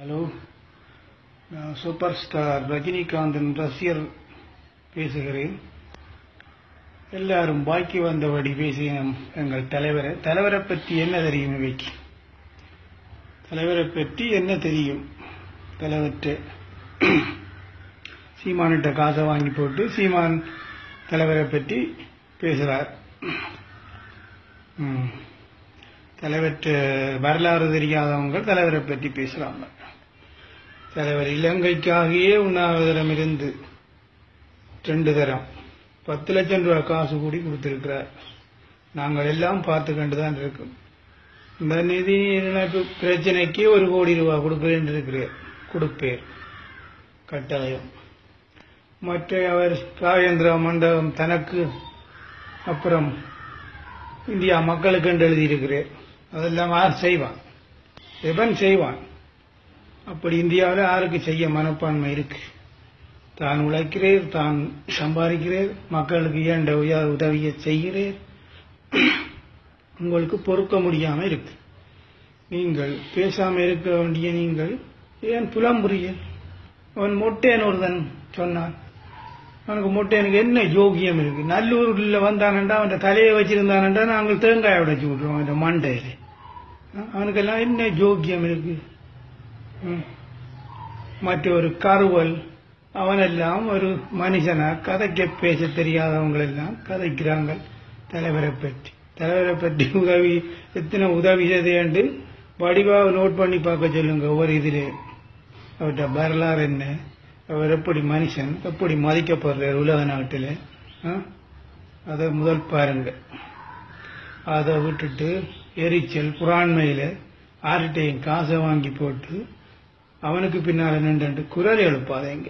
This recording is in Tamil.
ஹலோ, நான் சூப்பர் ஸ்டார் ரஜினிகாந்தின் ரசிகர் பேசுகிறேன். எல்லாரும் பாக்கி வந்தபடி பேசிய எங்கள் தலைவரை பற்றி என்ன தெரியும்? இவைக்கு தலைவரை பற்றி என்ன தெரியும்? தலைவர்கிட்ட சீமானிட்ட காசை வாங்கி போட்டு சீமான் தலைவரை பற்றி பேசுகிறார். தலைவர்கிட்ட வரலாறு தெரியாதவங்க தலைவரை பற்றி பேசுறாங்க. தலைவர் இலங்கைக்காகவே உண்ணாவிரதமிருந்து 2 தரம் 10 லட்சம் ரூபாய் காசு கூடி கொடுத்திருக்கிறார். நாங்கள் எல்லாம் பார்த்து கண்டுதான் இருக்கோம். இந்த நிதி இணைப்பு பிரச்சனைக்கு 1 கோடி ரூபாய் கொடுக்கிறேன் இருக்கிறார். கொடுப்பேர் கட்டாயம். மற்ற அவர் ராஜேந்திர மண்டபம் தனக்கு அப்புறம் இந்தியா மக்களுக்கு என்று எழுதியிருக்கிறார். அதெல்லாம் யார் செய்வான்? எவன் செய்வான்? அப்படி இந்தியாவில் யாருக்கு செய்ய மனப்பான்மை இருக்கு? தான் உழைக்கிறேன், தான் சம்பாதிக்கிறேன், மக்களுக்கு ஏண்ட உதவியை செய்கிறேன். உங்களுக்கு பொறுக்க முடியாம இருக்கு. நீங்கள் பேசாம இருக்க வேண்டிய நீங்கள் ஏன் புலம்புரிய? அவன் மொட்டையன் ஒருதன் சொன்னான். அவனுக்கு மொட்டையனுக்கு என்ன யோகியம் இருக்கு? நல்லூர்ல வந்தானண்டா அவன் தலையை வச்சிருந்தானண்டா நாங்கள் தேங்காய் உடைச்சு விட்டுருவோம் அந்த மண்டையில. அவனுக்கெல்லாம் என்ன யோகியம் இருக்கு? மற்றொரு கருவல் அவனெல்லாம் ஒரு மனுஷனா கதைக்க பேச தெரியாதவங்களெல்லாம் கதைக்கிறாங்க தலைவரை பற்றி உதவி எத்தனை உதவி செய்து வடிவாக நோட் பண்ணி பார்க்க சொல்லுங்க. ஒவ்வொரு இதிலே அவர்கிட்ட வரலாறு என்ன, அவர் எப்படி மனுஷன், எப்படி மதிக்கப்படுறார் உலக நாட்டில், அதை முதல் பாருங்க. அதை விட்டுட்டு எரிச்சல் புறாண்மையில ஆர்கிட்டையும் காசை வாங்கி போட்டு அவனுக்கு பின்னால் நின்று குரல் எழுப்பாதீங்க.